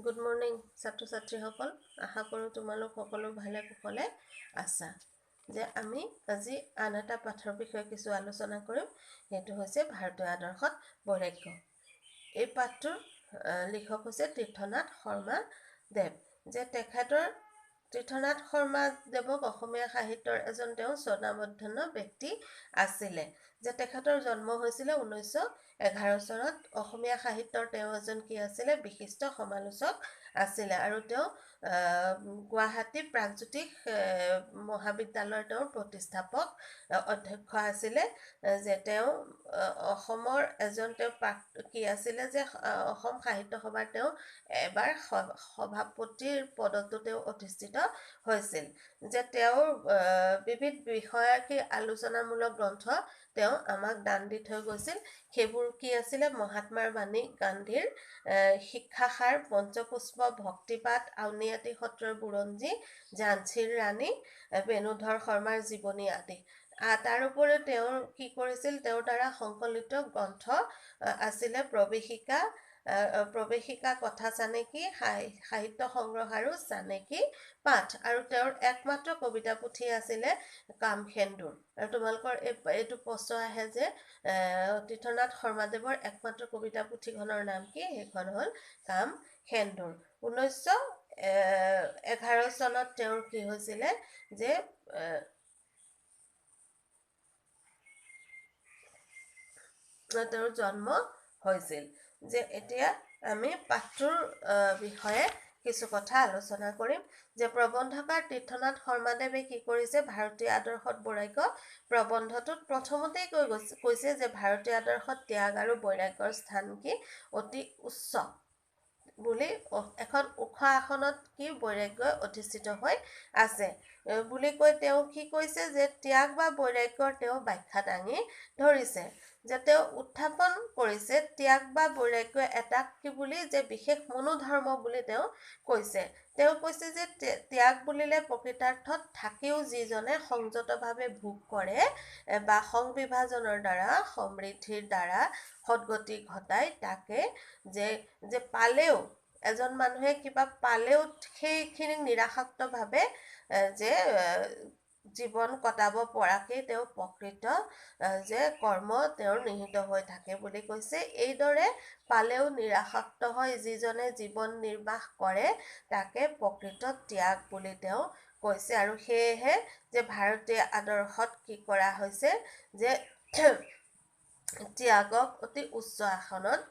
Good morning, ছাত্ৰ ছাত্ৰীসকল। আশা কৰোঁ তোমালোক সকলো ভালে কুশলে আছা। যে আমি আজি আন এটা পাঠৰ বিষয়ে কিছু আলোচনা কৰিম। সেইটো হৈছে ভাৰতীয় আদৰ্শত বৈৰাগ্য। এই পাঠটোৰ লিখক হৈছে তীৰ্থনাথ শৰ্মা দেৱ। যে তেখেতৰ তীৰ্থনাথ শৰ্মা দেৱক অসমীয়া সাহিত্যৰ এজন তেওঁ স্বনামধন্য ব্যক্তি আছিলে। যে তেখেতৰ জন্ম হৈছিলে 1911 চনত। অসমীয়া সাহিত্যৰ তেওঁ এজন কি আছিলে বিশিষ্ট সমালোচক আছিলে আৰু তেওঁ গুৱাহাটী প্ৰাগজ্যোতিষ মহাবিদ্যালয়ৰ তেওঁৰ প্ৰতিষ্ঠাপক অধ্যক্ষ আছিলে। যে তেওঁ অসমৰ এজন তেওঁ কি আছিলে যে অসম সাহিত্য সভাৰ তেওঁ এবাৰ সভাপতিৰ পদতো তেওঁ অধিষ্ঠিত হৈছিল। যে তেওঁৰ বিবিধ বিষয়ৰ আলোচনামূলক গ্ৰন্থ তেওঁ আমাক দান দি থৈ গৈছিল। সেইবোৰ কি আছিলে মহাত্মাৰ বাণী, গান্ধীৰ শিক্ষাসাৰ, পঞ্চপুষ্প, ভক্তিপাঠ, আউনীআটী সত্ৰৰ বুৰঞ্জী, ঝান্সীৰ ৰাণী, বেণুধৰ শৰ্মাৰ জীৱনী আদি। তাৰ উপৰিও তেওঁৰ কি কৰিছিল, তেওঁৰ দ্বাৰা সংকলিত গ্ৰন্থ আছিলে প্ৰৱেশিকা, কথা চানেকি, সাহিত্য সংগ্ৰহ আৰু চানেকি পাঠ। আৰু তেওঁৰ একমাত্ৰ কবিতা পুথি আছিলে কামসেন্দুৰ। আৰু তোমালোকৰ এইটো প্ৰশ্ন আহে যে তীৰ্থনাথ শৰ্মাদেৱৰ একমাত্ৰ কবিতা পুথিখনৰ নাম কি? সেইখন হ'ল কামসেন্দুৰ। 1911 চনত তেওঁৰ কি হৈছিলে যে তেওঁৰ জন্ম হৈছিল। যে এতিয়া আমি পাঠটোৰ বিষয়ে কিছু কথা আলোচনা কৰিম। যে প্ৰবন্ধকাৰ তীৰ্থনাথ শৰ্মাদেৱে কি কৰিছে, ভাৰতীয় আদৰ্শত বৈৰাগ্য প্ৰবন্ধটোত প্ৰথমতেই কৈছে যে ভাৰতীয় আদৰ্শত ত্যাগ আৰু বৈৰাগ্যৰ স্থান কি অতি উচ্চ বুলি, এখন ওখ আসনত কি বৈৰাগ্যই অধিষ্ঠিত হৈ আছে বুলি কৈ তেওঁ কি কৈছে যে ত্যাগ বা বৈৰাগ্যৰ তেওঁ ব্যাখ্যা দাঙি ধৰিছে। যে তেওঁ উত্থাপন কৰিছে ত্যাগ বা বৈৰাগ্য এটা কি বুলি, যে বিশেষ মনোধৰ্ম বুলি তেওঁ কৈছে। তেওঁ কৈছে যে ত্যাগ বুলিলে প্ৰকৃতাৰ্থত থাকিও যিজনে সংযতভাৱে ভোগ কৰে বা সংবিভাজনৰ দ্বাৰা সমৃদ্ধিৰ দ্বাৰা সদ্গতি ঘটায় তাকে যে পালেও এজন মানুহে কিবা পালেও সেইখিনিক নিৰাসক্তভাৱে যে জীৱন কটাব পৰাকেই তেওঁ প্ৰকৃত যে কৰ্ম তেওঁৰ নিহিত হৈ থাকে বুলি কৈছে। এইদৰে পালেও নিৰাসক্ত হৈ যিজনে জীৱন নিৰ্বাহ কৰে তাকে প্ৰকৃত ত্যাগ বুলি তেওঁ কৈছে। আৰু সেয়েহে যে ভাৰতীয় আদৰ্শত কি কৰা হৈছে যে ত্যাগক অতি উচ্চ আসনত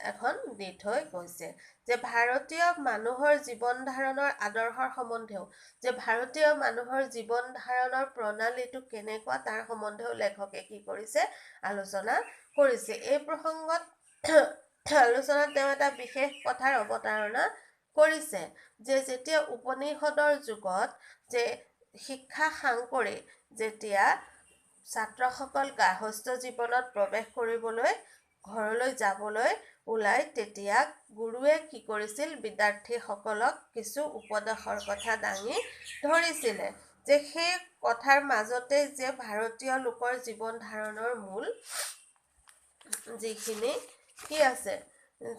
এখন দি থৈ গৈছে। যে ভাৰতীয় মানুহৰ জীৱন ধাৰণৰ আদৰ্শৰ সম্বন্ধেও, যে ভাৰতীয় মানুহৰ জীৱন ধাৰণৰ প্ৰণালীটো কেনেকুৱা তাৰ সম্বন্ধেও লেখকে কি কৰিছে আলোচনা কৰিছে। এই প্ৰসংগত আলোচনাত তেওঁ এটা বিশেষ কথাৰ অৱতাৰণা কৰিছে। যে যেতিয়া উপনিষদৰ যুগত যে শিক্ষা সাংকৰি যেতিয়া ছাত্ৰসকল গাৰ্হস্থ্য জীৱনত প্ৰৱেশ কৰিবলৈ ঘৰলৈ যাবলৈ ওলাই, তেতিয়া গুৰুৱে কি কৰিছিল, বিদ্যাৰ্থীসকলক কিছু উপদেশৰ কথা দাঙি ধৰিছিলে। যে সেই কথাৰ মাজতে যে ভাৰতীয় লোকৰ জীৱন ধাৰণৰ মূল যিখিনি কি আছে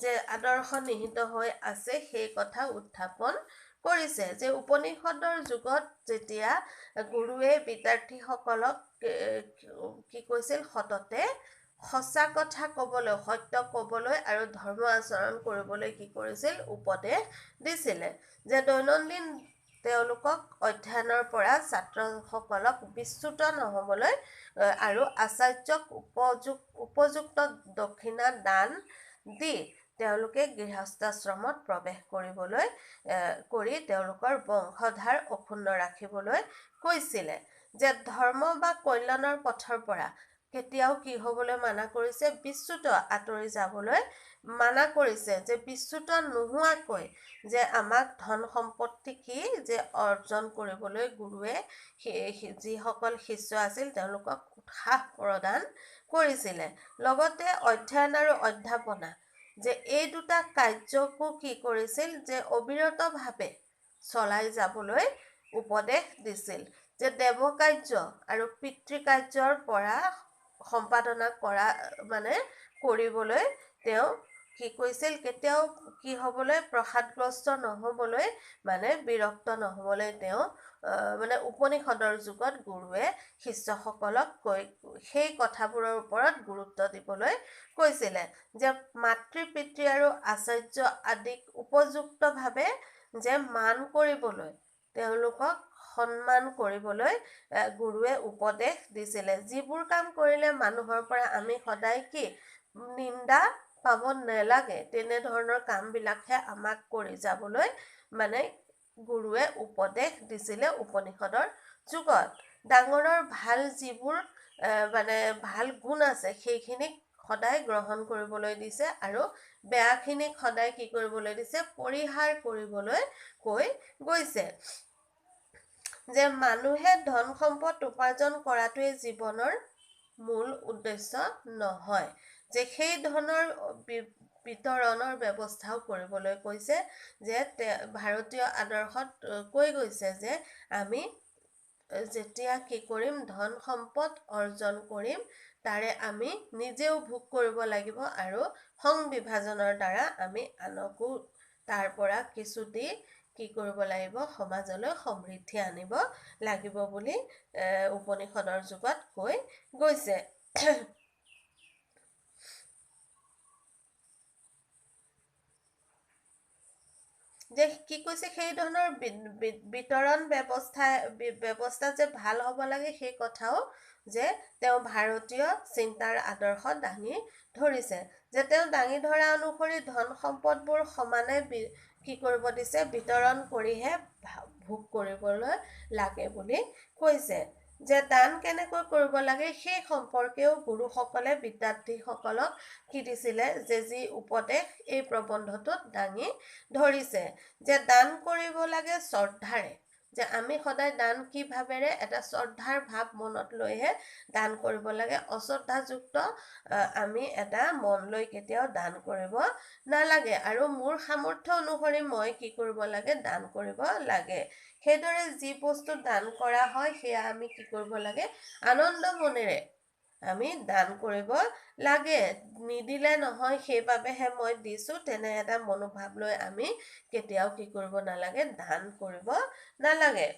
যে আদৰ্শ নিহিত হৈ আছে সেই কথা উত্থাপন কৰিছে। যে উপনিষদৰ যুগত যেতিয়া গুৰুৱে বিদ্যাৰ্থীসকলক কি কৈছিল, সততে সঁচা কথা ক'বলৈ, সত্য ক'বলৈ আৰু ধৰ্ম আচৰণ কৰিবলৈ কি কৰিছিল, উপদেশ দিছিলে। যে দৈনন্দিন তেওঁলোকক অধ্যয়নৰ পৰা ছাত্ৰসকলক বিচ্যুত নহবলৈ আৰু আচাৰ্যক উপযুক্ত দক্ষিণা দান দি তেওঁলোকে গৃহস্থাশ্ৰমত প্ৰৱেশ কৰি তেওঁলোকৰ বংশধাৰ অক্ষুণ্ণ ৰাখিবলৈ কৈছিলে। যে ধৰ্ম বা কল্যাণৰ পথৰ পৰা কেতিয়াও কি হ'বলৈ মানা কৰিছে, বিচ্যুত আঁতৰি যাবলৈ মানা কৰিছে। যে বিচ্যুত নোহোৱাকৈ যে আমাক ধন সম্পত্তি কি যে অৰ্জন কৰিবলৈ গুৰুৱে যিসকল শিষ্য আছিল তেওঁলোকক উৎসাহ প্ৰদান কৰিছিলে। লগতে অধ্যয়ন আৰু অধ্যাপনা যে এই দুটা কাৰ্যকো কি কৰিছিল, যে অবিৰতভাৱে চলাই যাবলৈ উপদেশ দিছিল। যে দেৱকাৰ্য আৰু পিতৃকাৰ্যৰ পৰা সম্পাদনা কৰিবলৈ তেওঁ কি কৈছিল, কেতিয়াও কি হ'বলৈ প্ৰসাদগ্ৰস্ত নহ'বলৈ, মানে বিৰক্ত নহ'বলৈ তেওঁ মানে উপনিষদৰ যুগত গুৰুৱে শিষ্যসকলক সেই কথাবোৰৰ ওপৰত গুৰুত্ব দিবলৈ কৈছিলে, যে মাতৃ পিতৃ আৰু আচাৰ্য আদিক উপযুক্তভাৱে যে মান কৰিবলৈ, তেওঁলোকক সন্মান কৰিবলৈ গুৰুৱে উপদেশ দিছিলে। যিবোৰ কাম কৰিলে মানুহৰ পৰা আমি সদায় কি নিন্দা পাব নালাগে, তেনেধৰণৰ কামবিলাকহে আমাক কৰি যাবলৈ মানে গুৰুৱে উপদেশ দিছিলে উপনিষদৰ যুগত। ডাঙৰৰ ভাল যিবোৰ মানে ভাল গুণ আছে, সেইখিনিক সদায় গ্ৰহণ কৰিবলৈ দিছে, আৰু বেয়াখিনিক সদায় কি কৰিবলৈ দিছে, পৰিহাৰ কৰিবলৈ কৈ গৈছে। যে মানুহে ধন সম্পদ উপাৰ্জন কৰাটোৱে জীৱনৰ মূল উদ্দেশ্য নহয়, যে সেই ধনৰ বিতৰণৰ ব্যৱস্থাও কৰিবলৈ কৈছে। যে ভাৰতীয় আদৰ্শত কৈ গৈছে যে আমি যেতিয়া কি কৰিম, ধন সম্পদ অৰ্জন কৰিম, তাৰে আমি নিজেও ভোগ কৰিব লাগিব, আৰু সং বিভাজনৰ দ্বাৰা আমি আনকো তাৰ পৰা কিছু দি কি কৰিব লাগিব, সমাজলৈ সমৃদ্ধি আনিব লাগিব বুলি উপনিষদৰ যুগত কৈ গৈছে। যে কি কৈছে, সেই ধৰণৰ বিতৰণ ব্যৱস্থা যে ভাল হ'ব লাগে, সেই কথাও যে তেওঁ ভাৰতীয় চিন্তাৰ আদৰ্শ দাঙি ধৰিছে। যে তেওঁ দাঙি ধৰা অনুসৰি ধন সম্পদবোৰ সমানে কি কৰিব দিছে, বিতৰণ কৰিহে ভোগ কৰিবলৈ লাগে বুলি কৈছে। যে দান কেনেকৈ কৰিব লাগে, সেই সম্পৰ্কেও গুৰুসকলে বিদ্যাৰ্থীসকলক কি দিছিলে, যে যি উপদেশ এই প্ৰবন্ধটোত দাঙি ধৰিছে। যে দান কৰিব লাগে শ্ৰদ্ধাৰে, যে আমি সদায় দান কি ভাৱেৰে, এটা শ্ৰদ্ধাৰ ভাৱ মনত লৈহে দান কৰিব লাগে। অশ্ৰদ্ধাযুক্ত আমি এটা মন লৈ কেতিয়াও দান কৰিব নালাগে, আৰু মোৰ সামৰ্থ্য অনুসৰি মই কি কৰিব লাগে, দান কৰিব লাগে। সেইদৰে যি বস্তু দান কৰা হয়, সেয়া আমি কি কৰিব লাগে, আনন্দ মনেৰে আমি দান কৰিব লাগে। নিদিলে নহয়, সেইবাবেহে মই দিছো, তেনে এটা মনোভাৱ লৈ আমি কেতিয়াও কি কৰিব নালাগে, দান কৰিব নালাগে।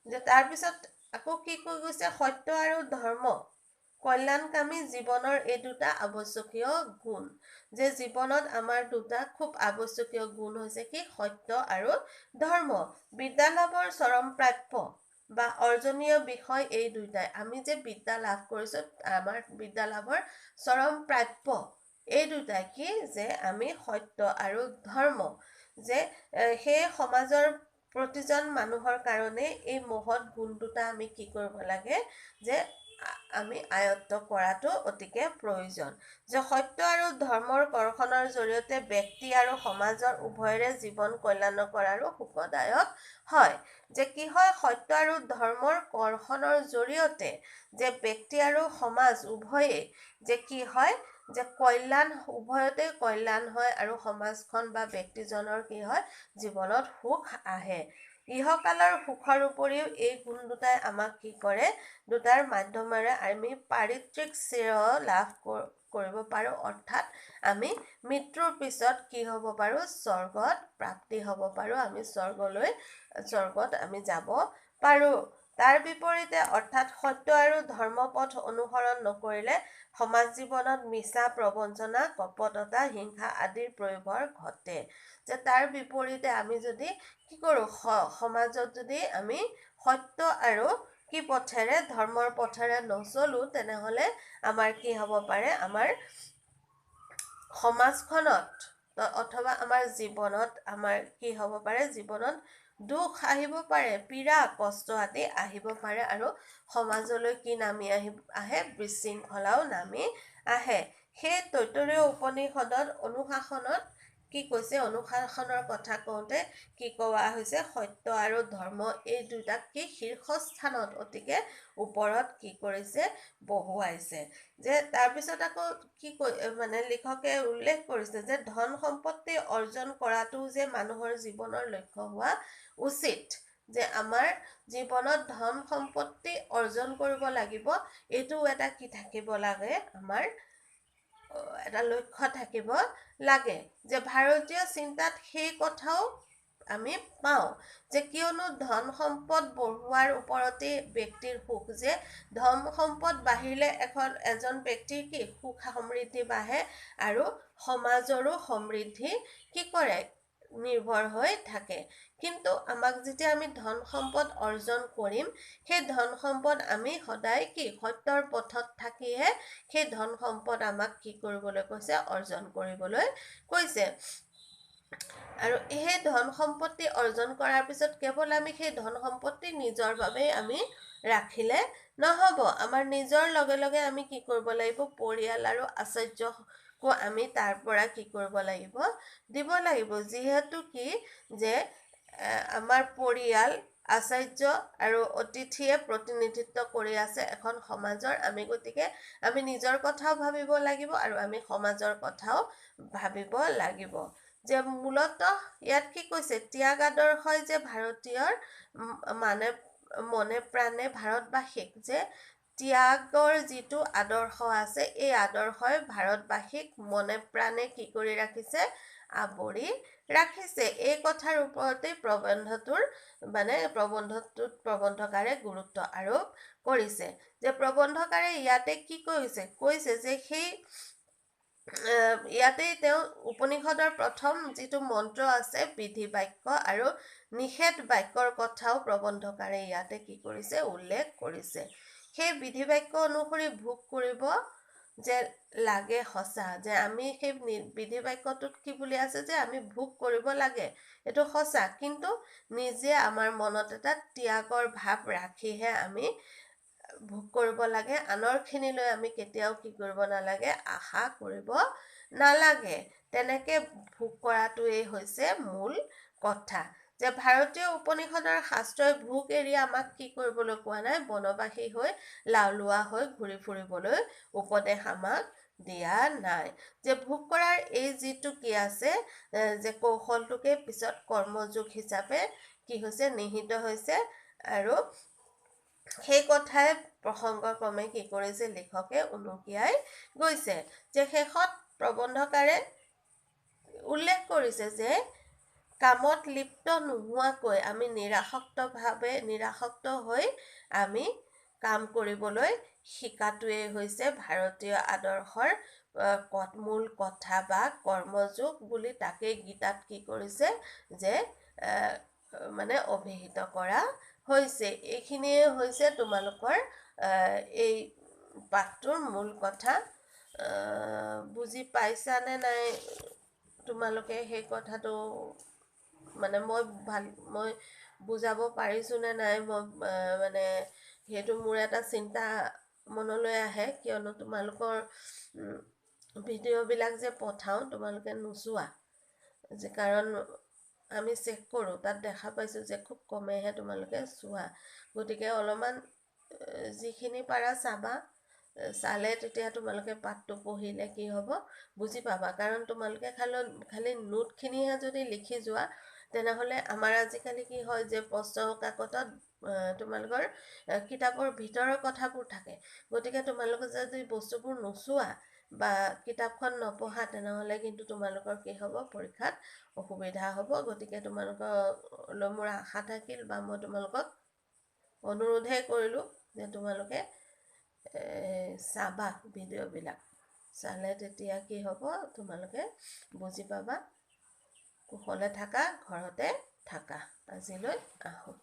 যে তাৰপিছত আকৌ কি কৈ গৈছে, সত্য আৰু ধৰ্ম কল্যাণকামী জীৱনৰ এই দুটা আৱশ্যকীয় গুণ। যে জীৱনত আমাৰ দুটা খুব আৱশ্যকীয় গুণ হৈছে কি, সত্য আৰু ধৰ্ম। বিদ্যা লাভৰ চৰম প্ৰাপ্য বা অৰ্জনীয় বিষয় এই দুইটাই। আমি যে বিদ্যা লাভ কৰিছো, আমাৰ বিদ্যা লাভৰ চৰম প্ৰাপ্য এই দুটাই কি, যে আমি সত্য আৰু ধৰ্ম, যে সেই সমাজৰ প্ৰতিজন মানুহৰ কাৰণে এই মহৎ গুণ দুটা আমি কি কৰিব লাগে, যে আমি আয়ত্ত কৰাটো অতিকে প্ৰয়োজন। যে সত্য আৰু ধৰ্মৰ কৰ্ষণৰ জৰিয়তে ব্যক্তি আৰু সমাজৰ উভয়ৰে জীৱন কল্যাণ কৰাৰো সুখদায়ক হয়। যে কি হয়, সত্য আৰু ধৰ্মৰ কৰ্ষণৰ জৰিয়তে যে ব্যক্তি আৰু সমাজ উভয়ে যে কি হয়, যে কল্যাণ, উভয়তে কল্যাণ হয়, আৰু সমাজখন বা ব্যক্তিজনৰ কি হয়, জীৱনত সুখ আহে। ইহকালৰ সুখৰ উপৰিও এই গুণ দুটাই আমাক কি কৰে, দুটাৰ মাধ্যমেৰে আমি পাৰিত্ৰিক শ্ৰেয় লাভ কৰিব পাৰো, অৰ্থাৎ আমি মৃত্যুৰ পিছত কি হ'ব পাৰো, স্বৰ্গত প্ৰাপ্তি হ'ব পাৰো, আমি স্বৰ্গত আমি যাব পাৰো। তাৰ বিপৰীতে অৰ্থাৎ সত্য আৰু ধৰ্মপথ অনুসৰণ নকৰিলে সমাজ জীৱনত মিছা, প্ৰবঞ্চনা, কপটতা, হিংসা আদিৰ প্ৰয়োভৰ ঘটে। যে তাৰ বিপৰীতে আমি যদি কি কৰো, সমাজত যদি আমি সত্য আৰু কি পথেৰে, ধৰ্মৰ পথেৰে নচলো, তেনেহলে আমাৰ কি হ'ব পাৰে, আমাৰ সমাজখনত অথবা আমাৰ জীৱনত আমাৰ কি হ'ব পাৰে, জীৱনত দুখ আহিব পাৰে, পীড়া কষ্ট আদি আহিব পাৰে, আৰু সমাজলৈ কি নামি আহে, বিশৃংখলাও নামি আহে। সেই তৈত্তৰীয় উপনিষদত অনুশাসনত কি কৈছে, অনুশাসনৰ কথা কওঁতে কি কোৱা হৈছে, সত্য আৰু ধৰ্ম এই দুটাক কি শীৰ্ষস্থানত, অতিকে ওপৰত কি কৰিছে, বহুৱাইছে। যে তাৰপিছত আকৌ কি মানে লিখকে উল্লেখ কৰিছে, যে ধন সম্পত্তি অৰ্জন কৰাটো যে মানুহৰ জীৱনৰ লক্ষ্য হোৱা উচিত। যে আমাৰ জীৱনত ধন সম্পত্তি অৰ্জন কৰিব লাগিব, এইটো এটা কি থাকিব লাগে, আমাৰ এটা লক্ষ্য থাকিব লাগে যে ভাৰতীয় চিন্তাত সেই কথাও আমি পাওঁ যে কিয়নো ধন সম্পদ বঢ়োৱাৰ ওপৰতে ব্যক্তিৰ সুখ, যে ধন সম্পদ বাঢ়িলে এজন ব্যক্তিৰ কি সুখ সমৃদ্ধি বাঢ়ে আৰু সমাজৰো সমৃদ্ধি কি কৰে নিৰ্ভৰ হৈ থাকে। কিন্তু আমাক যেতিয়া আমি ধন সম্পদ অৰ্জন কৰিম, সেই ধন সম্পদ আমি সদায় কি সত্যৰ পথত থাকিহে সেই ধন সম্পদ আমাক কি কৰিবলৈ কৈছে, অৰ্জন কৰিবলৈ কৈছে। আৰু সেই ধন সম্পত্তি অৰ্জন কৰাৰ পিছত কেৱল আমি সেই ধন সম্পত্তি নিজৰ বাবেই আমি ৰাখিলে নহ'ব। আমাৰ নিজৰ লগে লগে আমি কি কৰিব লাগিব, পৰিয়াল আৰু আচাৰ্যকো আমি তাৰ পৰা কি কৰিব লাগিব, দিব লাগিব। যিহেতু কি যে আমাৰ পৰিয়াল, আচাৰ্য আৰু অতিথিয়ে প্ৰতিনিধিত্ব কৰি আছে এখন সমাজৰ। গতিকে আমি নিজৰ কথাও ভাবিব লাগিব আৰু আমি সমাজৰ কথাও ভাবিব লাগিব। যে মূলতঃ ইয়াত কি কৈছে, ত্যাগ আদৰ্শই যে ভাৰতীয়ৰ মনে প্ৰাণে ভাৰতবাসীক, যে ত্যাগৰ যিটো আদৰ্শ আছে, এই আদৰ্শই ভাৰতবাসীক মনে প্ৰাণে কি কৰি ৰাখিছে, আৱৰি ৰাখিছে। এই কথাৰ ওপৰতেই প্ৰবন্ধকাৰে গুৰুত্ব আৰোপ কৰিছে। যে প্ৰবন্ধকাৰে ইয়াতে কি কৈছে যে সেই ইয়াতেই তেওঁ উপনিষদৰ প্ৰথম যিটো মন্ত্ৰ আছে বিধি বাক্য আৰু নিষেধ বাক্যৰ কথাও প্ৰবন্ধকাৰে ইয়াতে কি কৰিছে, উল্লেখ কৰিছে। সেই বিধি বাক্য অনুসৰি ভোগ কৰিব যে লাগে সঁচা, যে আমি সেই বিধি বাক্যটোত কি বুলি আছে যে আমি ভোগ কৰিব লাগে, এইটো সঁচা। কিন্তু নিজে আমাৰ মনত এটা ত্যাগৰ ভাৱ ৰাখিহে আমি ভোগ কৰিব লাগে। আনৰখিনিলৈ আমি কেতিয়াও কি কৰিব নালাগে, আশা কৰিব নালাগে। তেনেকে ভোগ কৰাটোৱেই হৈছে মূল কথা। যে ভাৰতীয় উপনিষদৰ শাস্ত্ৰই ভোগ এৰি আমাক কি কৰিবলৈ কোৱা নাই, বনবাসী হৈ লাওলোৱা হৈ ঘূৰি ফুৰিবলৈ উপদেশ আমাক দিয়া নাই। যে ভোগ কৰাৰ এই যিটো কি আছে, যে কৌশলটোকে পিছত কৰ্মযোগ হিচাপে কি হৈছে, নিহিত হৈছে। আৰু সেই কথাই প্ৰসংগক্ৰমে কি কৰিছে, লিখকে উনুকিয়াই গৈছে। যে শেষত প্ৰবন্ধকাৰে উল্লেখ কৰিছে যে কামত লিপ্ত নোহোৱাকৈ আমি নিৰাসক্ত হৈ আমি কাম কৰিবলৈ শিকাটোৱেই হৈছে ভাৰতীয় আদৰ্শৰ মূল কথা বা কৰ্মযোগ বুলি তাকেই গীতাত কি কৰিছে, যে অভিহিত কৰা হৈছে। এইখিনিয়ে হৈছে তোমালোকৰ এই পাঠটোৰ মূল কথা। বুজি পাইছানে নাই তোমালোকে সেই কথাটো, মই বুজাব পাৰিছোঁ নে নাই, মই সেইটো মোৰ এটা চিন্তা মনলৈ আহে। কিয়নো তোমালোকৰ ভিডিঅ'বিলাক যে পঠাওঁ তোমালোকে নোচোৱা, যে কাৰণ আমি চেক কৰোঁ, তাত দেখা পাইছোঁ যে খুব কমেহে তোমালোকে চোৱা। গতিকে অলপমান যিখিনি পাৰা চাবা। চালে তেতিয়া তোমালোকে পাঠটো পঢ়িলে কি হ'ব, বুজি পাবা। কাৰণ তোমালোকে খালি নোটখিনিহে যদি লিখি যোৱা, তেনেহ'লে আমাৰ আজিকালি কি হয় যে প্ৰশ্ন কাকতত তোমালোকৰ কিতাপৰ ভিতৰৰ কথাবোৰ থাকে। গতিকে তোমালোকে যদি বস্তুবোৰ নোচোৱা বা কিতাপখন নপঢ়া, তেনেহ'লে কিন্তু তোমালোকৰ কি হ'ব, পৰীক্ষাত অসুবিধা হ'ব। গতিকে তোমালোকলৈ মোৰ আশা থাকিল বা মই তোমালোকক অনুৰোধহে কৰিলোঁ যে তোমালোকে চাবা ভিডিঅ'বিলাক। চালে তেতিয়া কি হ'ব, তোমালোকে বুজি পাবা। কুশলে থাকা, ঘৰতে থাকা। আজিলৈ আহোঁ।